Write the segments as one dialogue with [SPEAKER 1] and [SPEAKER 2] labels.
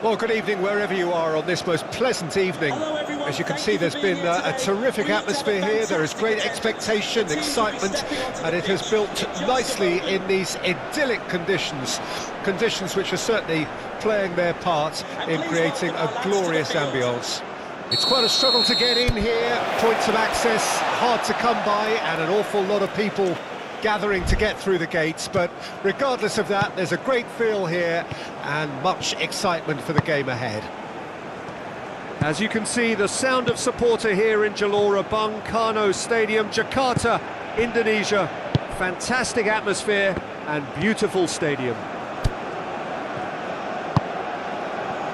[SPEAKER 1] Well, good evening wherever you are on this most pleasant evening. As you can see, there's been a terrific atmosphere here. There is great expectation, excitement, and it has built nicely in these idyllic conditions. Conditions which are certainly playing their part in creating a glorious ambience. It's quite a struggle to get in here, points of access hard to come by, and an awful lot of people gathering to get through the gates, but regardless of that, there's a great feel here and much excitement for the game ahead. As you can see, the sound of supporter here in Gelora Bung Karno Stadium, Jakarta, Indonesia. Fantastic atmosphere and beautiful stadium.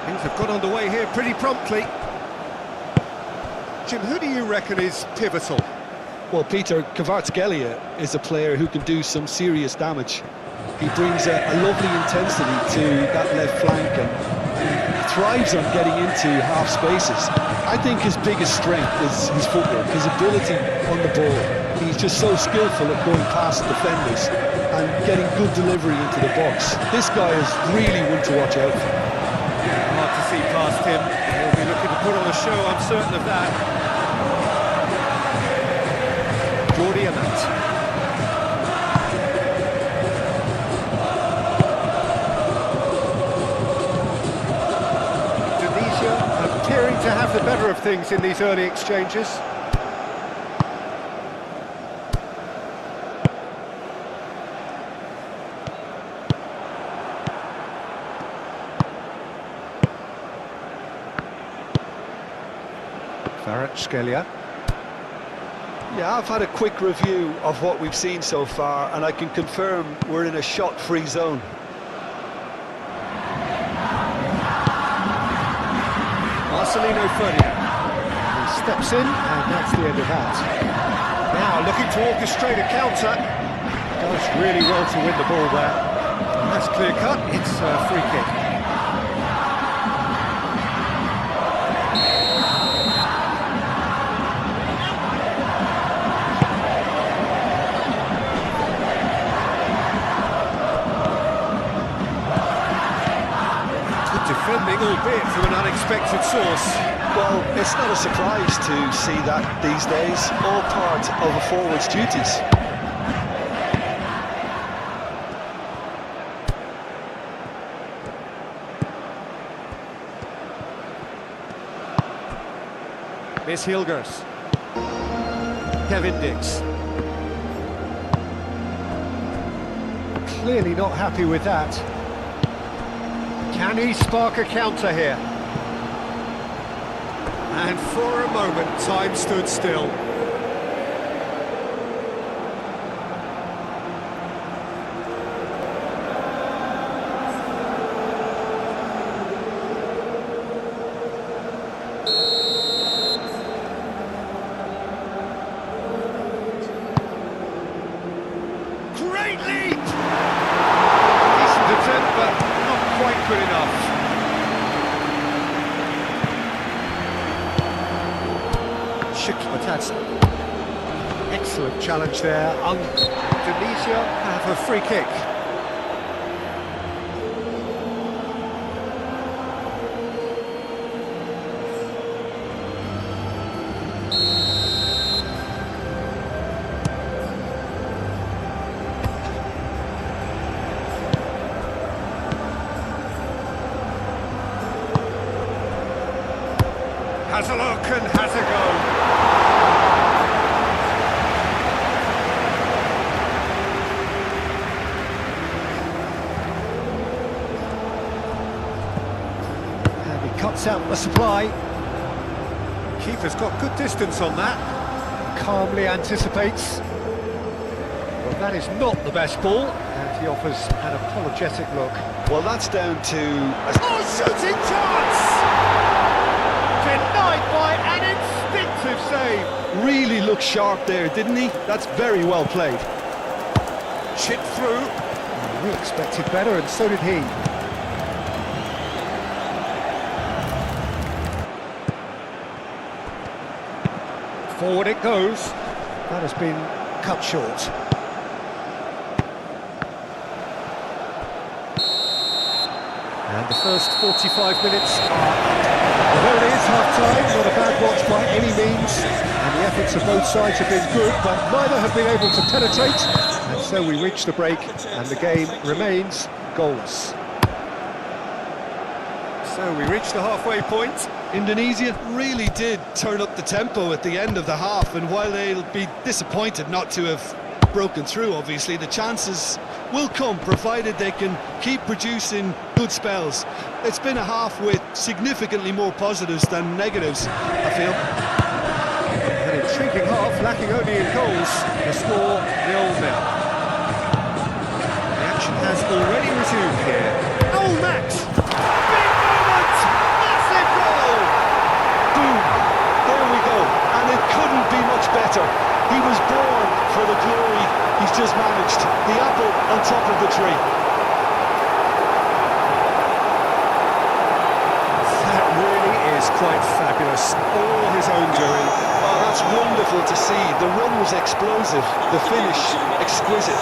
[SPEAKER 1] Things have got underway here pretty promptly. Jim, who do you reckon is pivotal?
[SPEAKER 2] Well, Peter, Kvaratskhelia is a player who can do some serious damage. He brings a lovely intensity to that left flank and thrives on getting into half spaces. I think his biggest strength is his footwork, his ability on the ball. He's just so skillful at going past defenders and getting good delivery into the box. This guy is really one to watch out for.
[SPEAKER 1] Hard to see past him. He'll be looking to put on a show, I'm certain of that. Indonesia appearing to have the better of things in these early exchanges. Kvaratskhelia.
[SPEAKER 2] Yeah, I've had a quick review of what we've seen so far, and I can confirm we're in a shot-free zone.
[SPEAKER 1] Marcelino Ferdinand. He steps in, and that's the end of that. Now looking to orchestrate a counter. Does really well to win the ball there. That's clear cut, it's a free kick. Defending, albeit from an unexpected source.
[SPEAKER 2] Well, it's not a surprise to see that these days, all part of a forward's duties.
[SPEAKER 1] Miss Hilgers. Kevin Dix. Clearly not happy with that. Can he spark a counter here? And for a moment, time stood still. Great leap! Decent attempt, but not quite good enough. But that's excellent challenge there. Indonesia have a free kick. Has a look and has a go. Cuts out the supply. Keeper's got good distance on that. Calmly anticipates. Well, that is not the best ball, and he offers an apologetic look.
[SPEAKER 2] Well, that's down to...
[SPEAKER 1] Oh, shooting chance! Denied by an instinctive save.
[SPEAKER 2] Really looked sharp there, didn't he? That's very well played.
[SPEAKER 1] Chipped through. We expected better, and so did he. Forward it goes. That has been cut short. And the first 45 minutes are up. Although it is half-time, not a bad watch by any means, and the efforts of both sides have been good, but neither have been able to penetrate, and so we reach the break, and the game remains goalless. So we reach the halfway point.
[SPEAKER 2] Indonesia really did turn up the tempo at the end of the half, and while they'll be disappointed not to have broken through, obviously, the chances will come, provided they can keep producing good spells. It's been a half with significantly more positives than negatives, I feel.
[SPEAKER 1] An intriguing half, lacking only in goals. The score 0-0. The action has already resumed here. Oh, Max! Big moment! Massive goal!
[SPEAKER 2] Boom! There we go. And it couldn't be much better. He was born for the glory he's just managed. The apple on top of the tree.
[SPEAKER 1] That really is quite fabulous. All his own doing.
[SPEAKER 2] Oh, that's wonderful to see. The run was explosive. The finish exquisite.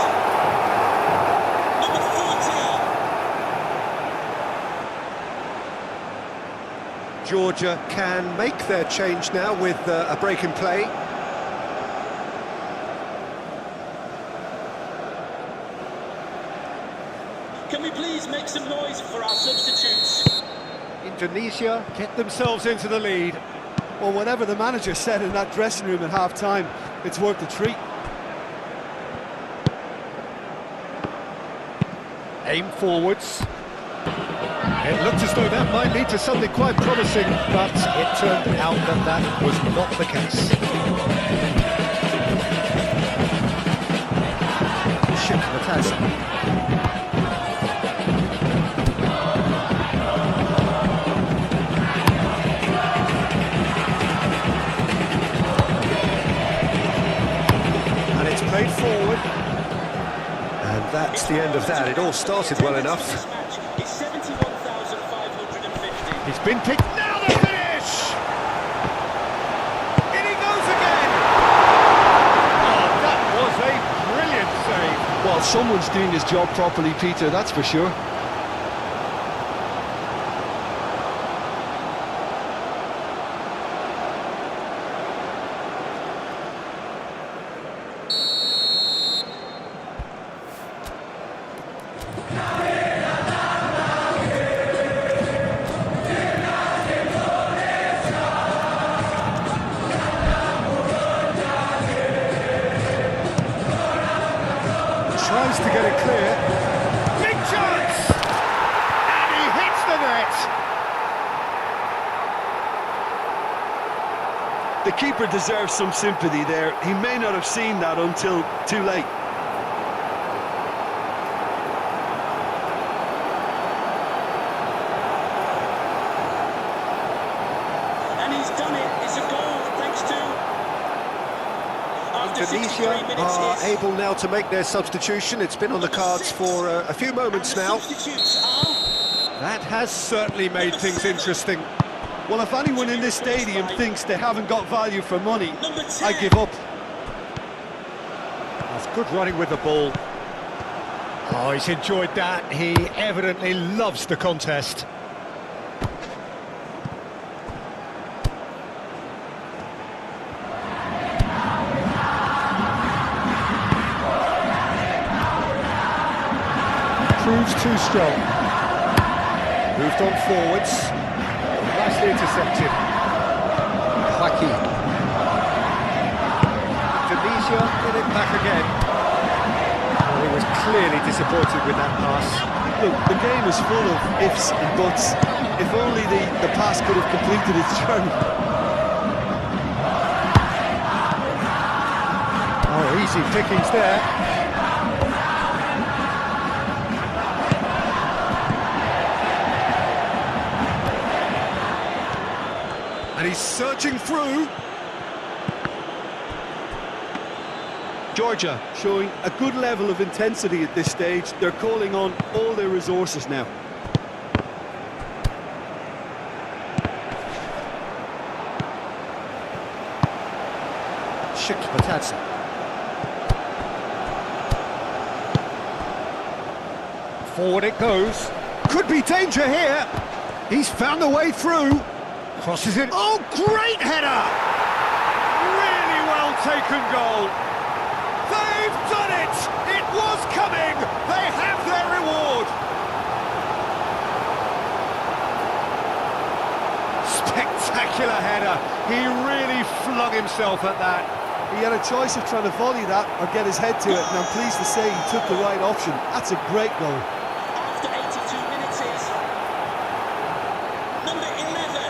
[SPEAKER 1] Georgia can make their change now with a break in play.
[SPEAKER 3] Can we please make some noise for our substitutes?
[SPEAKER 1] Indonesia get themselves into the lead.
[SPEAKER 2] Well, whatever the manager said in that dressing room at half-time, it's worth the treat.
[SPEAKER 1] Aim forwards. It looked as though that might lead to something quite promising, but it turned out that that was not the case. And it's played forward. And that's the end of that. It all started well enough. He's been picked. Now the finish! In he goes again! Oh, that was a brilliant save.
[SPEAKER 2] Well, someone's doing his job properly, Peter, that's for sure.
[SPEAKER 1] Tries to get it clear. Big chance! And he hits the net!
[SPEAKER 2] The keeper deserves some sympathy there. He may not have seen that until too late.
[SPEAKER 3] And he's done it. It's a goal thanks to...
[SPEAKER 1] Indonesia are able now to make their substitution. It's been on the cards for a few moments now. That has certainly made things interesting.
[SPEAKER 2] Well, if anyone in this stadium thinks they haven't got value for money, I give up.
[SPEAKER 1] That's good running with the ball. Oh, he's enjoyed that. He evidently loves the contest. Proves too strong. Moved on forwards. Nicely intercepted. Lucky. Indonesia get it back again. Well, he was clearly disappointed with that pass.
[SPEAKER 2] Look, the game is full of ifs and buts. If only the pass could have completed its journey.
[SPEAKER 1] Oh, easy pickings there. And he's searching through.
[SPEAKER 2] Georgia showing a good level of intensity at this stage. They're calling on all their resources now.
[SPEAKER 1] Spesial. Forward it goes. Could be danger here. He's found a way through. Crosses it. Oh, great header! Really well taken goal. They've done it! It was coming! They have their reward! Spectacular header. He really flung himself at that.
[SPEAKER 2] He had a choice of trying to volley that or get his head to it, and I'm pleased to say he took the right option. That's a great goal.
[SPEAKER 3] After 82 minutes is number 11.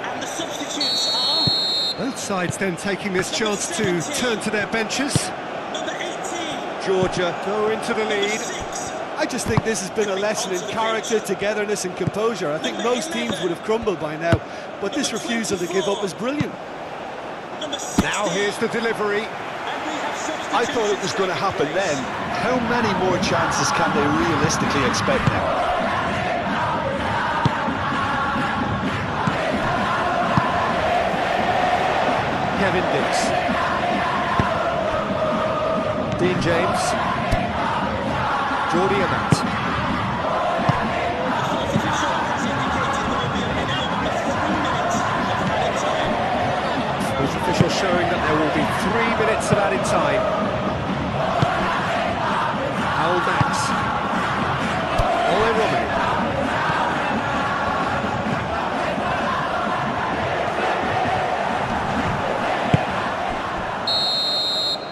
[SPEAKER 3] And the substitutes are...
[SPEAKER 1] Both sides then taking this chance to turn to their benches.
[SPEAKER 3] Number 18.
[SPEAKER 1] Georgia go into the lead.
[SPEAKER 3] 6.
[SPEAKER 2] I just think this has been a lesson in character, togetherness and composure. I think most teams would have crumbled by now, but this refusal to give up is brilliant.
[SPEAKER 1] Now here's the delivery.
[SPEAKER 2] I thought it was going to happen then. How many more chances can they realistically expect now?
[SPEAKER 1] Kevin Dix. Dean James. Jordi Amat. With officials showing that there will be 3 minutes of added time. Al Max. Ole Romelu.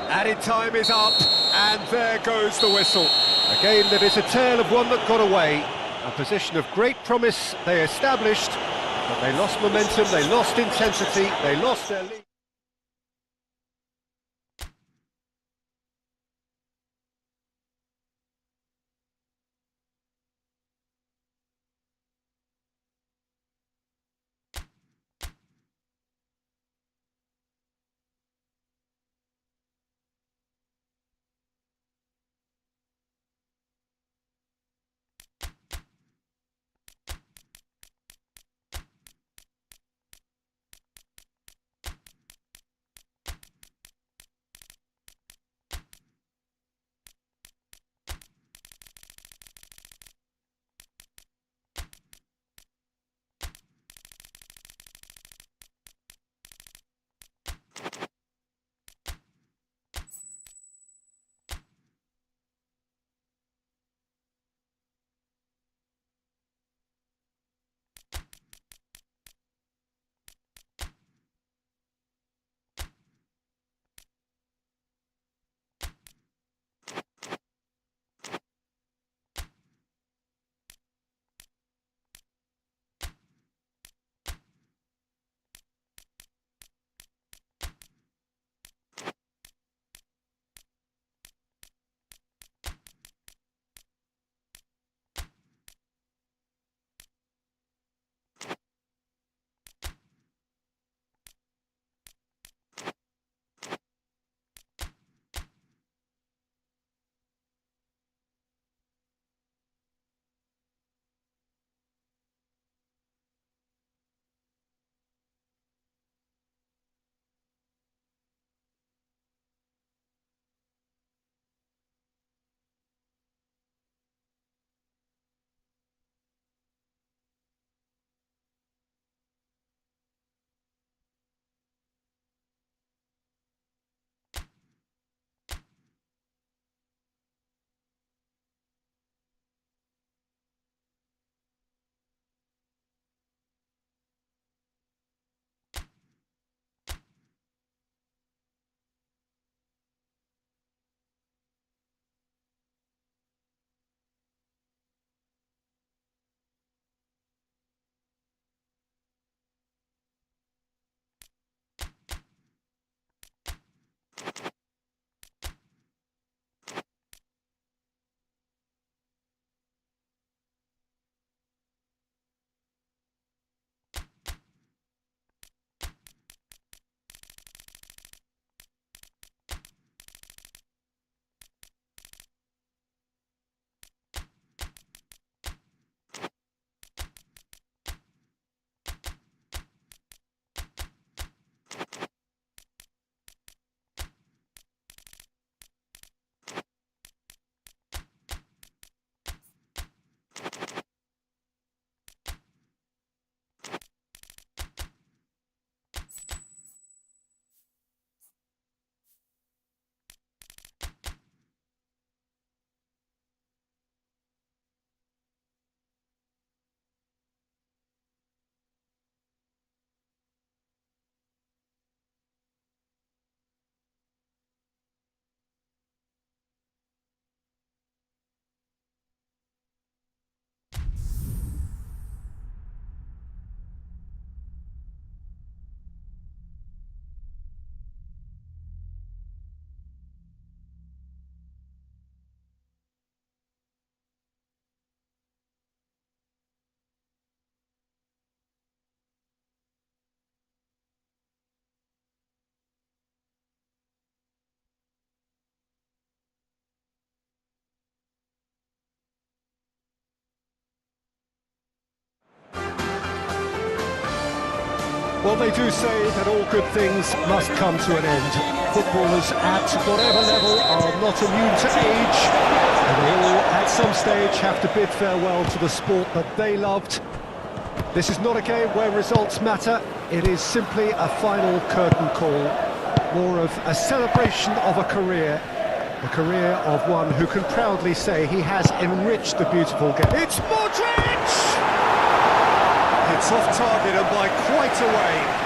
[SPEAKER 1] Added time is up, and there goes the whistle. A game that is a tale of one that got away. A position of great promise they established, but they lost momentum, they lost intensity, they lost their lead. Well, they do say that all good things must come to an end. Footballers at whatever level are not immune to age, and they all, at some stage, have to bid farewell to the sport that they loved. This is not a game where results matter. It is simply a final curtain call, more of a celebration of a career of one who can proudly say he has enriched the beautiful game. It's Modric! It's off target and by quite a way.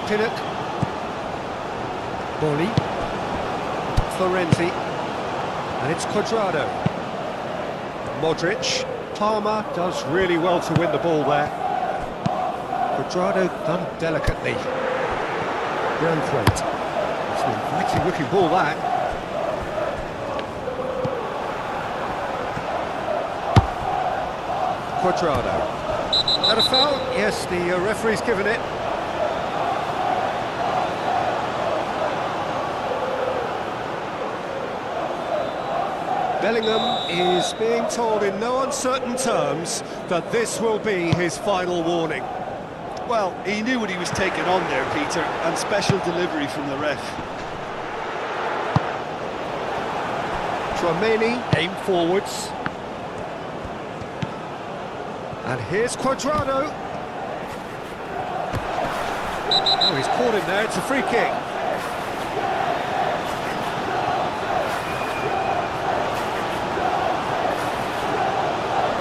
[SPEAKER 1] Pinnock, Boli, Florenzi, and it's Cuadrado. Modric, Palmer does really well to win the ball there. Cuadrado done delicately. Branthwaite, it's an inviting looking ball that. Cuadrado. That a foul? Yes, the referee's given it. Bellingham is being told in no uncertain terms that this will be his final warning.
[SPEAKER 2] Well, he knew what he was taking on there, Peter, and special delivery from the ref.
[SPEAKER 1] Tchouaméni aim forwards. And here's Cuadrado. Oh, he's caught him there, it's a free kick.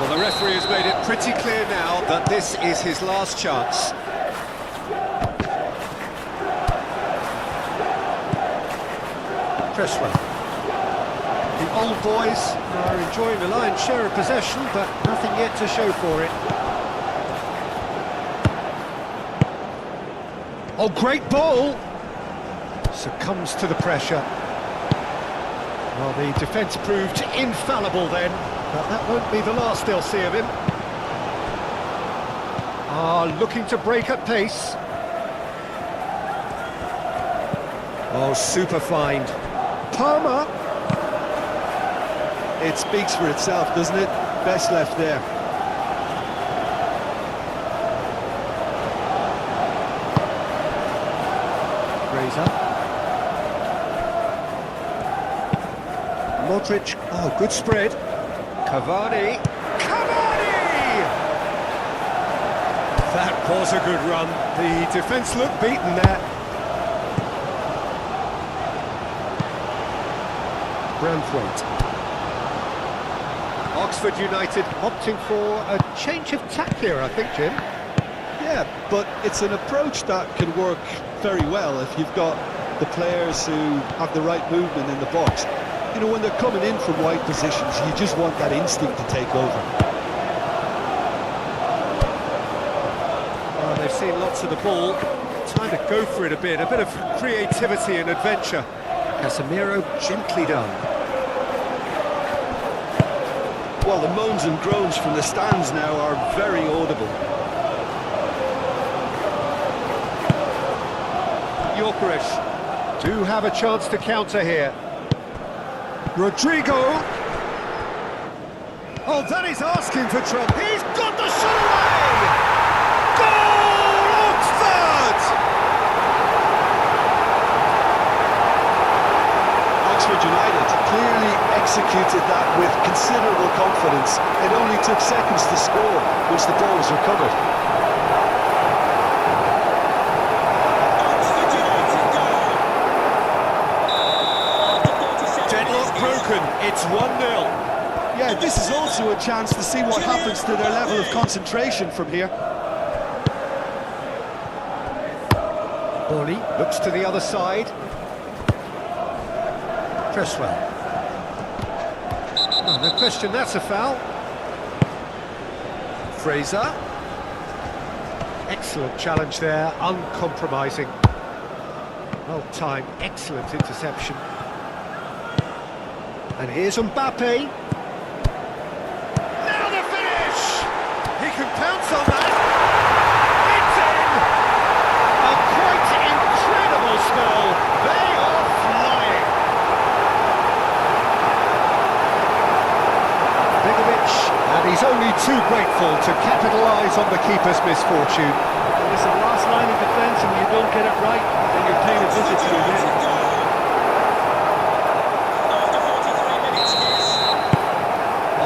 [SPEAKER 1] The referee has made it pretty clear now that this is his last chance. Cresswell. The old boys are enjoying the lion's share of possession, but nothing yet to show for it. Oh, great ball! Succumbs to the pressure. Well, the defence proved infallible then. But that won't be the last they'll see of him. Looking to break at pace. Oh, super find. Palmer.
[SPEAKER 2] It speaks for itself, doesn't it? Best left there.
[SPEAKER 1] Fraser. Modric. Oh, good spread. Cavani! That was a good run. The defence looked beaten there. Branthwaite. Oxford United opting for a change of tack here, I think, Jim.
[SPEAKER 2] Yeah, but it's an approach that can work very well if you've got the players who have the right movement in the box. You know, when they're coming in from wide positions, you just want that instinct to take over.
[SPEAKER 1] They've seen lots of the ball. Time to go for it a bit of creativity and adventure. Casemiro gently done.
[SPEAKER 2] Well, the moans and groans from the stands now are very audible.
[SPEAKER 1] Gyökeres do have a chance to counter here. Rodrigo. Oh, that is asking for trouble. He's got the shot away! Goal, Oxford!
[SPEAKER 2] Oxford United clearly executed that with considerable confidence. It only took seconds to score once the ball was recovered.
[SPEAKER 1] It's 1-0.
[SPEAKER 2] Yeah, this is also a chance to see what happens to their level of concentration from here.
[SPEAKER 1] Boli looks to the other side. Cresswell. Oh, no question, that's a foul. Fraser. Excellent challenge there, uncompromising. Well timed, excellent interception. And here's Mbappe. can pounce on that. It's in! A quite incredible score. They are flying. Begovic, and he's only too grateful to capitalise on the keeper's misfortune.
[SPEAKER 2] Well, listen, last line of defence, and you don't get it right, then you're paying a visit to your win.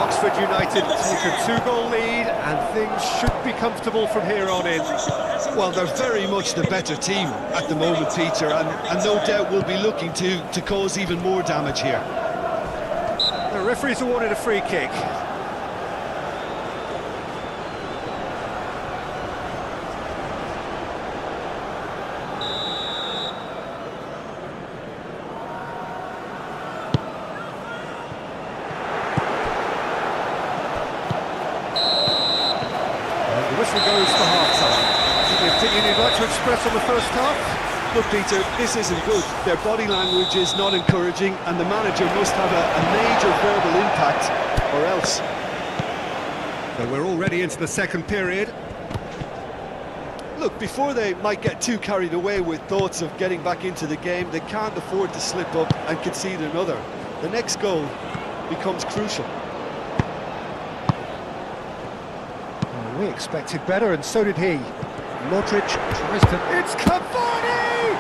[SPEAKER 1] Oxford United take a 2-goal lead, and things should be comfortable from here on in.
[SPEAKER 2] Well, they're very much the better team at the moment, Peter, and no doubt will be looking to cause even more damage here.
[SPEAKER 1] The referee's awarded a free kick. The whistle goes for half-time. Any opinion you'd like to express on the first half?
[SPEAKER 2] Look, Peter, this isn't good. Their body language is not encouraging, and the manager must have a major verbal impact, or else.
[SPEAKER 1] So we're already into the second period.
[SPEAKER 2] Look, before they might get too carried away with thoughts of getting back into the game, they can't afford to slip up and concede another. The next goal becomes crucial.
[SPEAKER 1] We expected better, and so did he. Modric tries to... It's Cavani!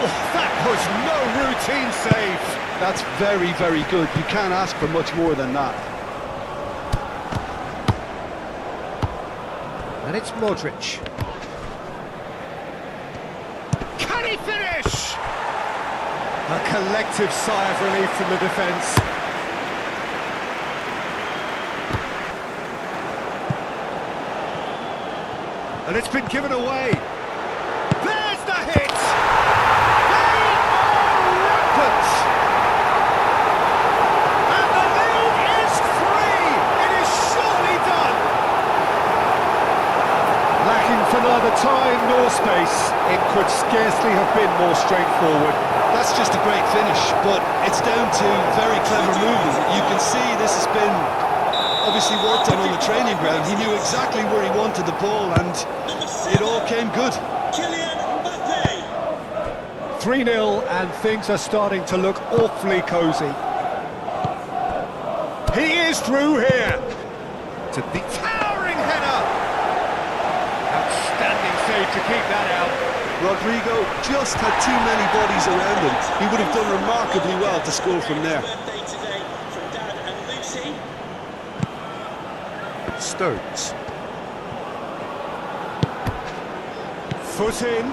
[SPEAKER 1] Oh, that was no routine save.
[SPEAKER 2] That's very, very good. You can't ask for much more than that.
[SPEAKER 1] And it's Modric. Can he finish? A collective sigh of relief from the defence. And it's been given away. There's the hit! They are rampant! And the lead is 3! It is surely done! Lacking for neither time nor space, it could scarcely have been more straightforward.
[SPEAKER 2] That's just a great finish, but it's down to very clever movement. You can see this has been obviously worked on the training ground. He knew exactly where he wanted the ball, and it all came good.
[SPEAKER 1] 3-0, and things are starting to look awfully cosy. He is through here. To the towering header. Outstanding save to keep that out.
[SPEAKER 2] Rodrigo just had too many bodies around him. He would have done remarkably well to score from there.
[SPEAKER 1] Stones. Foot in.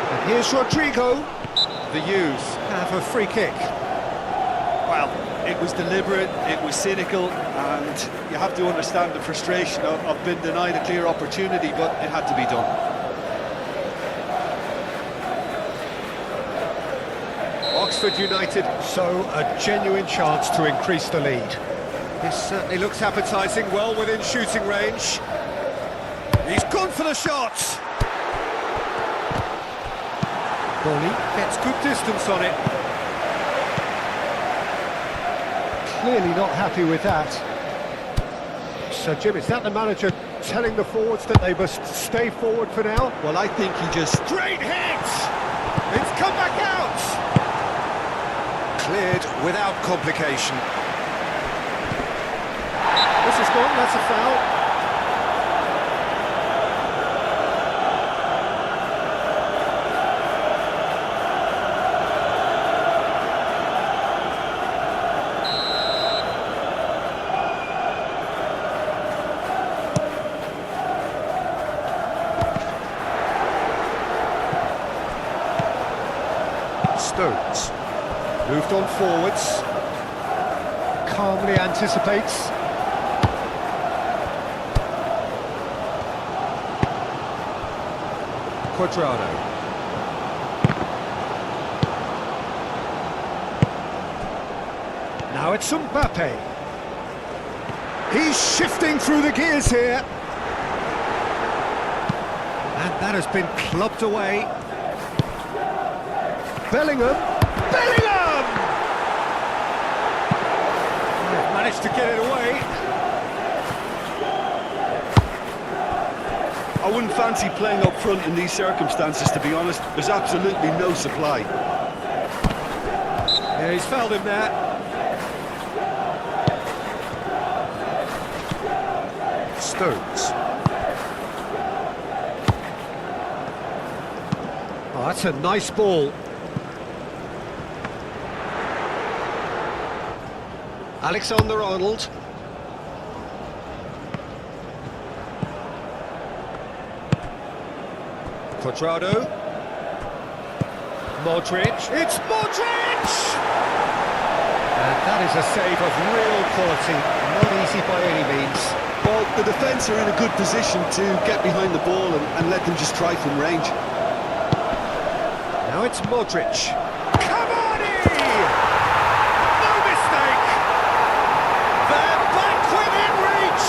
[SPEAKER 1] And here's Rodrigo. The U's have a free kick.
[SPEAKER 2] Well, it was deliberate, it was cynical, and you have to understand the frustration of being denied a clear opportunity, but it had to be done.
[SPEAKER 1] Oxford United show a genuine chance to increase the lead. This certainly looks appetising, well within shooting range. He's gone for the shot! Bowley gets good distance on it. Clearly not happy with that. So Jim, is that the manager telling the forwards that they must stay forward for now?
[SPEAKER 2] Well, I think he just...
[SPEAKER 1] Great hit! It's come back out! Cleared without complication. This is gone, that's a foul. Stones. Moved on forwards. Calmly anticipates. Quadrado. Now it's Mbappe. He's shifting through the gears here. And that has been clubbed away. Bellingham. Bellingham! They've managed to get it away.
[SPEAKER 2] I wouldn't fancy playing up front in these circumstances, to be honest. There's absolutely no supply.
[SPEAKER 1] Yeah, he's fouled him there. Stones. Oh, that's a nice ball. Alexander-Arnold. Quadrado. Modric. It's Modric! And that is a save of real quality. Not easy by any means.
[SPEAKER 2] Well, the defence are in a good position to get behind the ball and let them just try from range.
[SPEAKER 1] Now it's Modric. Cavani! No mistake! They're back within reach!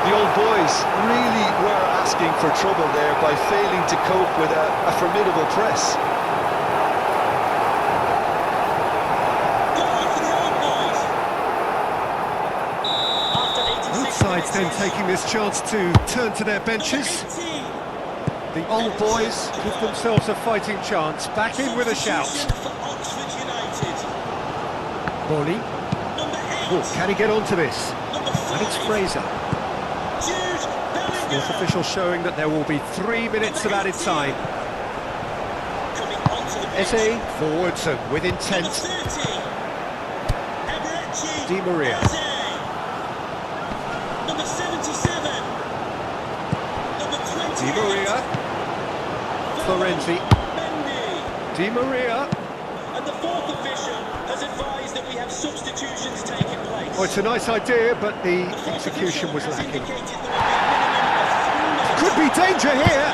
[SPEAKER 2] The old boys really were asking for trouble there by failing to cope with a formidable press.
[SPEAKER 1] Both sides then taking this chance to turn to their benches. The old boys give themselves a fighting chance. Back in with a shout. Boli. Oh, can he get onto this? And it's Fraser. Fourth official showing that there will be 3 minutes of added time. Eze forwards and with intent. Di Maria. Di Maria. Florenzi. Di Maria.
[SPEAKER 3] And the fourth official has advised that we have substitutions taking place.
[SPEAKER 1] Oh, it's a nice idea, but the execution was lacking. Could be danger here.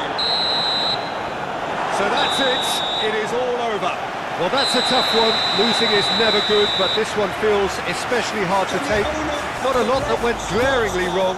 [SPEAKER 1] So that's it. It is all over. Well, that's a tough one. Losing is never good, but this one feels especially hard to take. Not a lot that went glaringly wrong.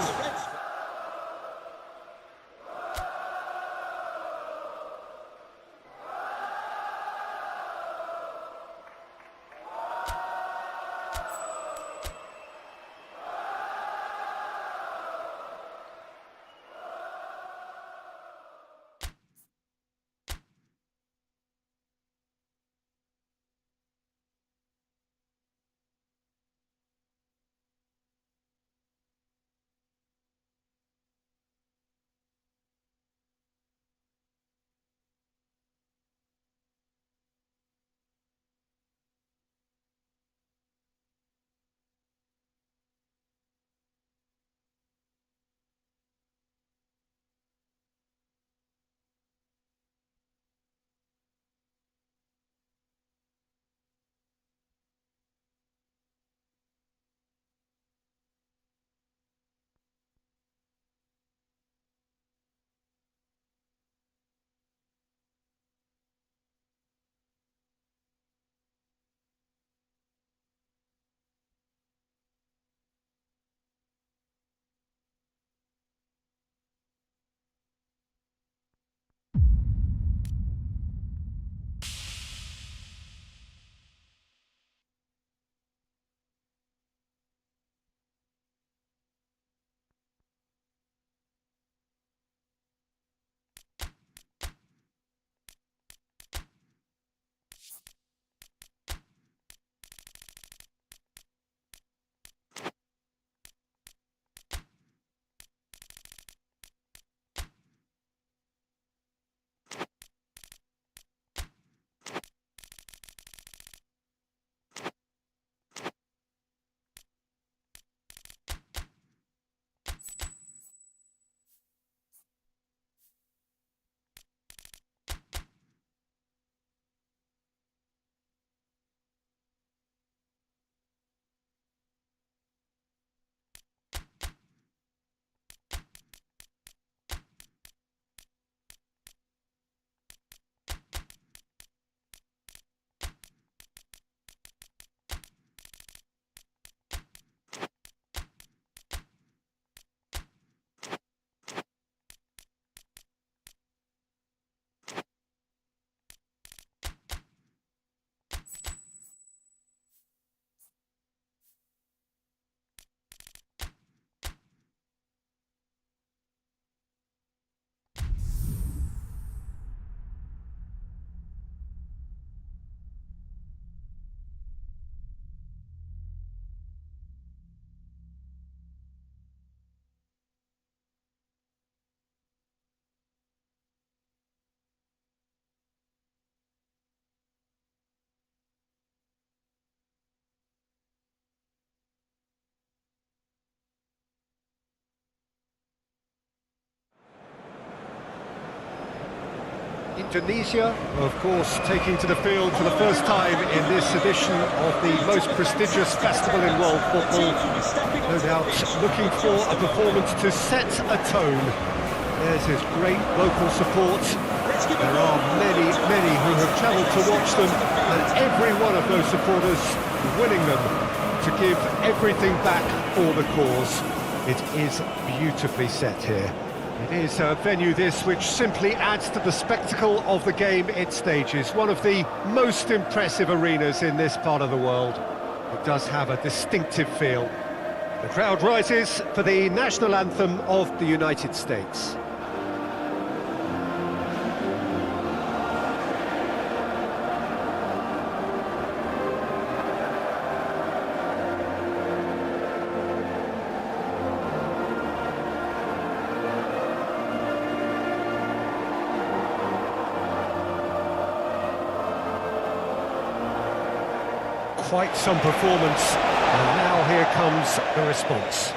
[SPEAKER 1] Indonesia, of course, taking to the field for the first time in this edition of the most prestigious festival in world football. No doubt looking for a performance to set a tone. There's his great local support. There are many, many who have travelled to watch them, and every one of those supporters winning them to give everything back for the cause. It is beautifully set here. It is a venue this which simply adds to the spectacle of the game it stages. One of the most impressive arenas in this part of the world. It does have a distinctive feel. The crowd rises for the national anthem of the United States. Quite some performance, and now here comes the response.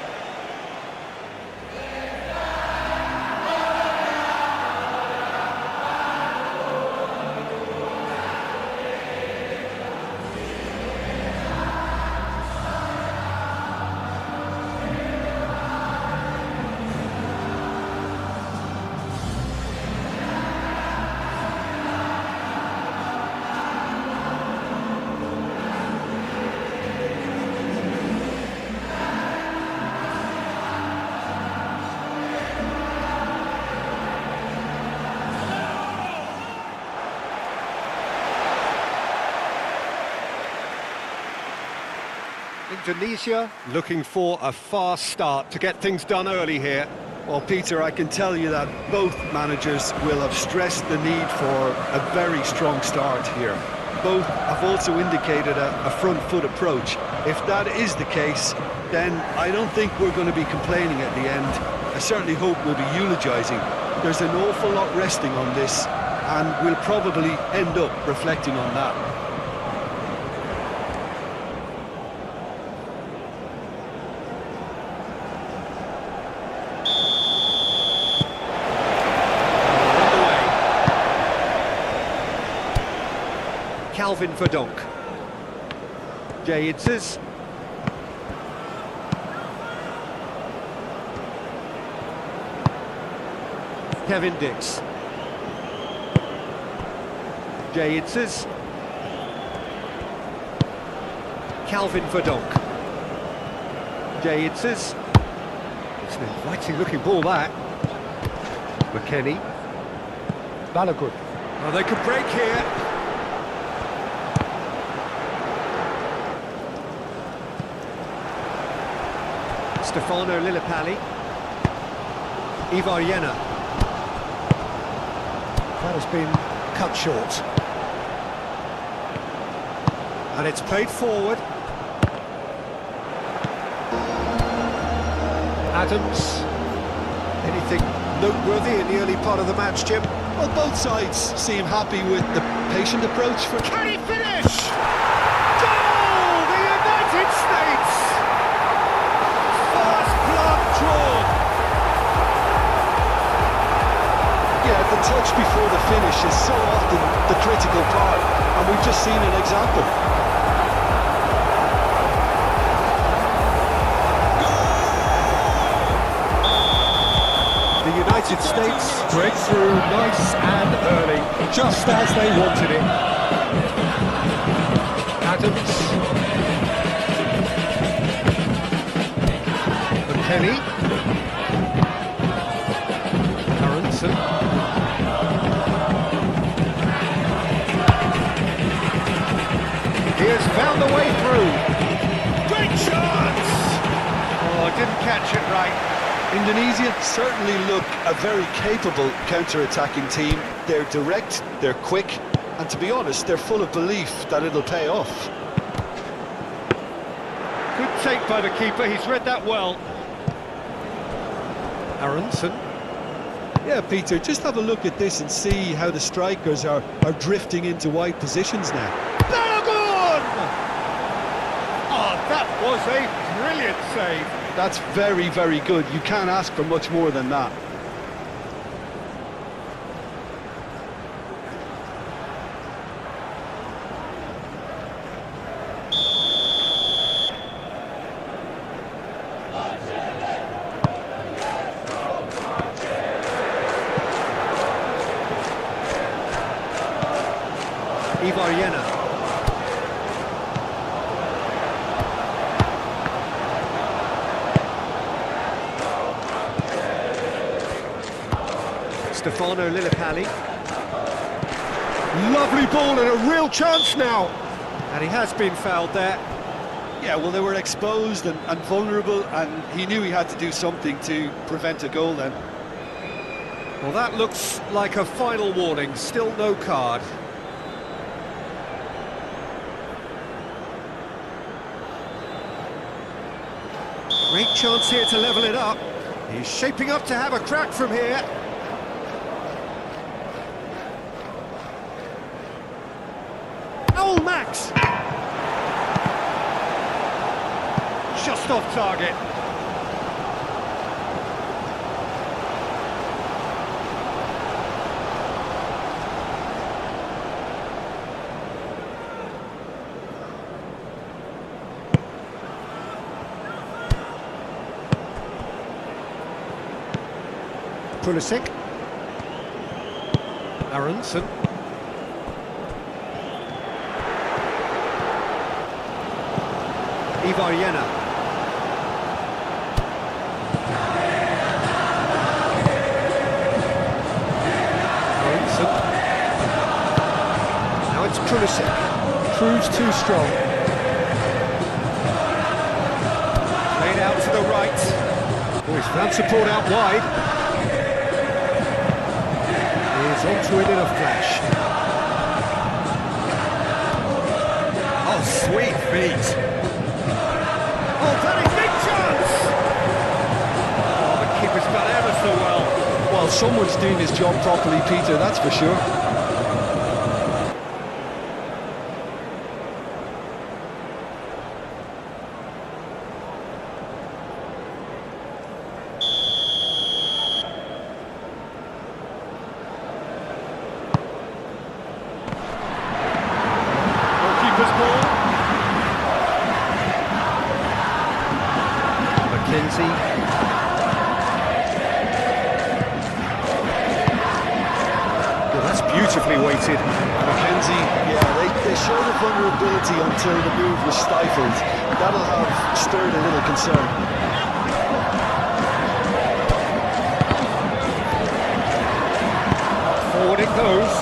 [SPEAKER 1] Indonesia looking for a fast start to get things done early here.
[SPEAKER 2] Well, Peter, I can tell you that both managers will have stressed the need for a very strong start here. Both have also indicated a front foot approach. If that is the case, then I don't think we're going to be complaining at the end. I certainly hope we'll be eulogising. There's an awful lot resting on this, and we'll probably end up reflecting on that.
[SPEAKER 1] Calvin Verdonk. Jay Itzes. Kevin Dix. Jay Itzes. Calvin Verdonk. Jay Itzes. It's an inviting looking ball that. McKennie. Balogun. Oh, they could break here. Stefano Lillipali. Ivar Jenner. That has been cut short. And it's played forward. Adams. Anything noteworthy in the early part of the match, Jim?
[SPEAKER 2] Well, both sides seem happy with the patient approach.
[SPEAKER 1] Can he finish? Goal! The United States! First blood drawn.
[SPEAKER 2] Yeah, the touch before the finish is so often the critical part, and we've just seen an example.
[SPEAKER 1] The United States break through nice and early, just as they wanted it. Adams. McKennie. Aronson. He has found the way through. Great chance! Oh, didn't catch it right.
[SPEAKER 2] Indonesia certainly look a very capable counter-attacking team. They're direct, they're quick, and to be honest, they're full of belief that it'll pay off.
[SPEAKER 1] Good take by the keeper, he's read that well. Aronson.
[SPEAKER 2] Yeah, Peter, just have a look at this and see how the strikers are drifting into wide positions now.
[SPEAKER 1] Balogun! Oh, that was a brilliant save.
[SPEAKER 2] That's very, very good. You can't ask for much more than that.
[SPEAKER 1] Ibarriena. Stefano Lillipali. Lovely ball and a real chance now. And he has been fouled there.
[SPEAKER 2] Yeah, well, they were exposed and vulnerable, and he knew he had to do something to prevent a goal then.
[SPEAKER 1] Well, that looks like a final warning. Still no card. Great chance here to level it up. He's shaping up to have a crack from here. Oh, Max! Just off target. Pulisic. Aronson. Ibarriena. Aronson. Now it's Pulisic. Proves too strong. Played out to the right. Oh, he's found support out wide. He's onto it in a flash. Oh, sweet feet. Oh, very big chance! Oh, the keeper's done ever so well.
[SPEAKER 2] Well, someone's doing his job properly, Peter, that's for sure.
[SPEAKER 1] Goalkeeper's ball. McKenzie. Well, that's beautifully weighted.
[SPEAKER 2] McKenzie, yeah, they showed a vulnerability until the move was stifled. That'll have stirred a little concern.
[SPEAKER 1] Forward it goes.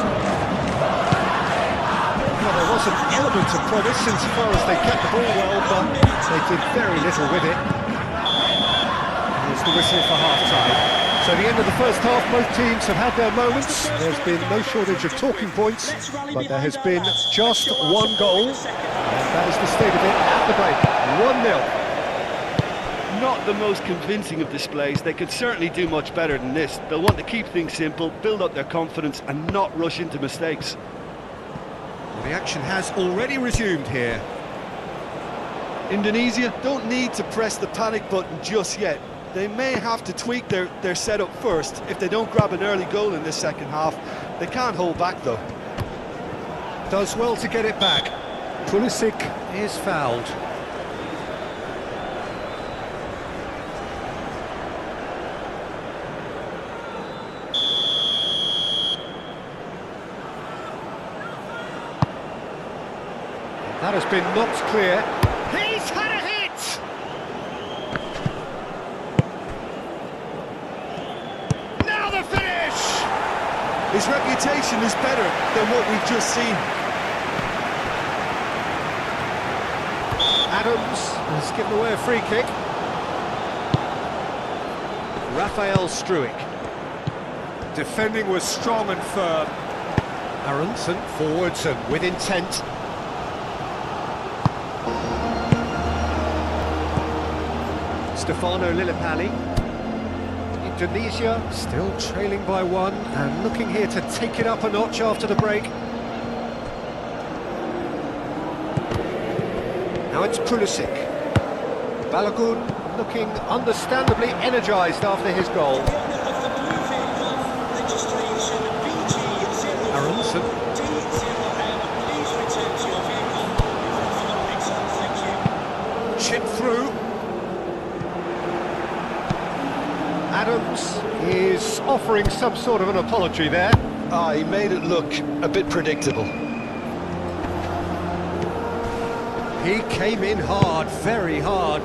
[SPEAKER 1] Well, there was an element of promise insofar as they kept the ball well, but they did very little with it. Here's the whistle for half-time. So the end of the first half, both teams have had their moments. There's been no shortage of talking points, but there has been just one goal. And that is the state of it at the break. 1-0.
[SPEAKER 2] Not the most convincing of displays. They could certainly do much better than this. They'll want to keep things simple, build up their confidence and not rush into mistakes.
[SPEAKER 1] Well, the action has already resumed here.
[SPEAKER 2] Indonesia don't need to press the panic button just yet. They may have to tweak their setup first if they don't grab an early goal in this second half. They can't hold back though.
[SPEAKER 1] Does well to get it back. Pulisic is fouled. That has been knocked clear. He's had a hit! Now the finish!
[SPEAKER 2] His reputation is better than what we've just seen.
[SPEAKER 1] Adams has given away a free kick. Rafael Struik. Defending was strong and firm. Aronson forwards and with intent. Stefano Lillipali. Indonesia still trailing by one and looking here to take it up a notch after the break. Now it's Pulisic. Balogun looking understandably energised after his goal. Aronson. Chip through. Adams is offering some sort of an apology there.
[SPEAKER 2] He made it look a bit predictable.
[SPEAKER 1] He came in hard, very hard.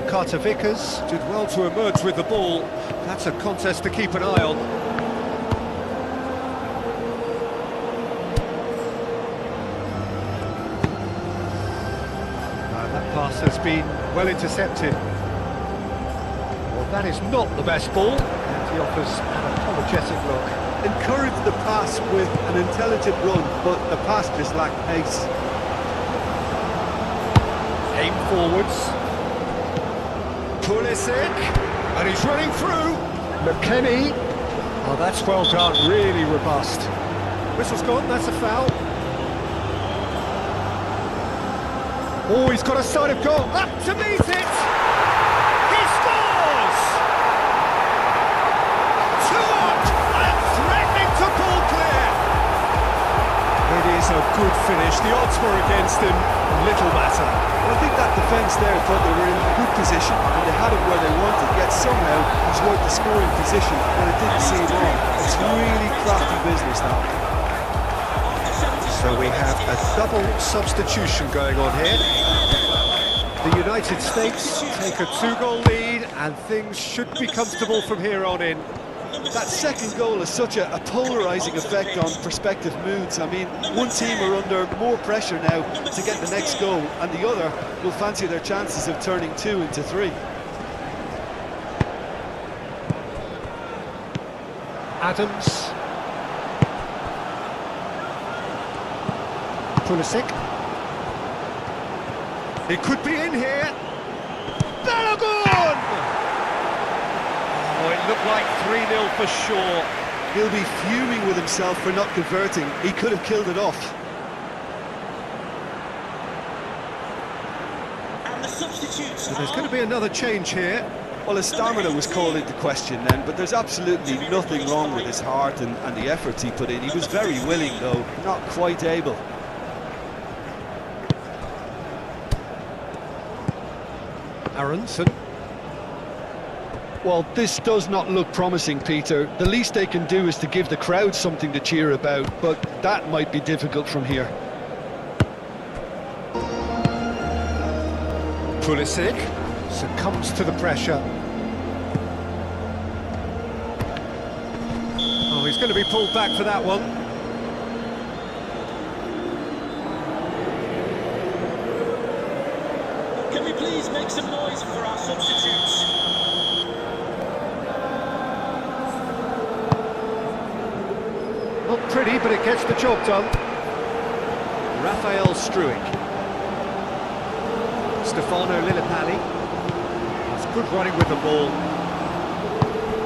[SPEAKER 1] Carter Vickers did well to emerge with the ball. That's a contest to keep an eye on. That pass has been well intercepted. Well, that is not the best ball. And he offers an apologetic look.
[SPEAKER 2] Encourage the pass with an intelligent run, but the pass just lacked pace.
[SPEAKER 1] Aim forwards. Pulisic, and he's running through. McKennie. Oh, that's well done, really robust. Whistle's gone, that's a foul. Oh, he's got a side of goal, up to meet it! He scores! 2 up, and threatening to pull clear. It is a good finish, the odds were against him, little matter.
[SPEAKER 2] Well, I think that defence there thought they were in a good position and they had it where they wanted, yet somehow he's worked the scoring position and it didn't seem on. It's really crafty business now.
[SPEAKER 1] So we have a double substitution going on here. The United States take a 2-goal lead and things should be comfortable from here on in.
[SPEAKER 2] That second goal has such a polarising effect on prospective moods. I mean, one team are under more pressure now to get the next goal, and the other will fancy their chances of turning 2 into 3.
[SPEAKER 1] Adams. Pulisic. He could be in here. Balogun! Oh, it looked like 3-0 for sure.
[SPEAKER 2] He'll be fuming with himself for not converting. He could have killed it off.
[SPEAKER 3] And the substitutes
[SPEAKER 1] So there's going to be another change here.
[SPEAKER 2] Well, his stamina was called into question then, but there's absolutely nothing wrong with his heart and the efforts he put in. He was very willing, though, not quite able.
[SPEAKER 1] Aronson.
[SPEAKER 2] Well, this does not look promising, Peter. The least they can do is to give the crowd something to cheer about, but that might be difficult from here.
[SPEAKER 1] Pulisic succumbs to the pressure. Oh, he's going to be pulled back for that one.
[SPEAKER 3] Can we please make some noise for our substitutes?
[SPEAKER 1] Not pretty, but it gets the job done. Rafael Struik. Stefano Lillipali. It's good running with the ball.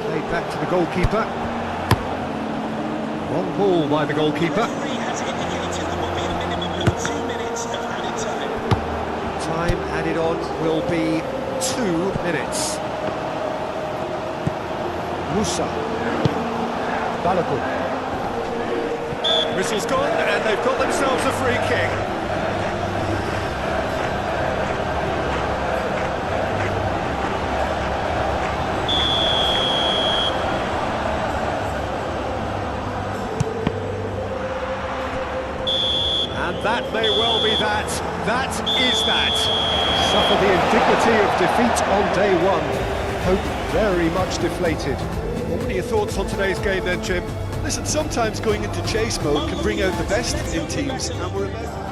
[SPEAKER 1] Played back to the goalkeeper. One ball by the goalkeeper.
[SPEAKER 3] The referee has indicated there will be a minimum of 2 minutes of added time.
[SPEAKER 1] Time added on will be 2 minutes. Musa. Balogun. Whistle's gone, and they've got themselves a free kick. And that may well be that. That is that. Suffer the indignity of defeat on day one. Hope very much deflated. What are your thoughts on today's game then, Jim?
[SPEAKER 2] Listen, sometimes going into chase mode can bring out the best in teams, and we're about...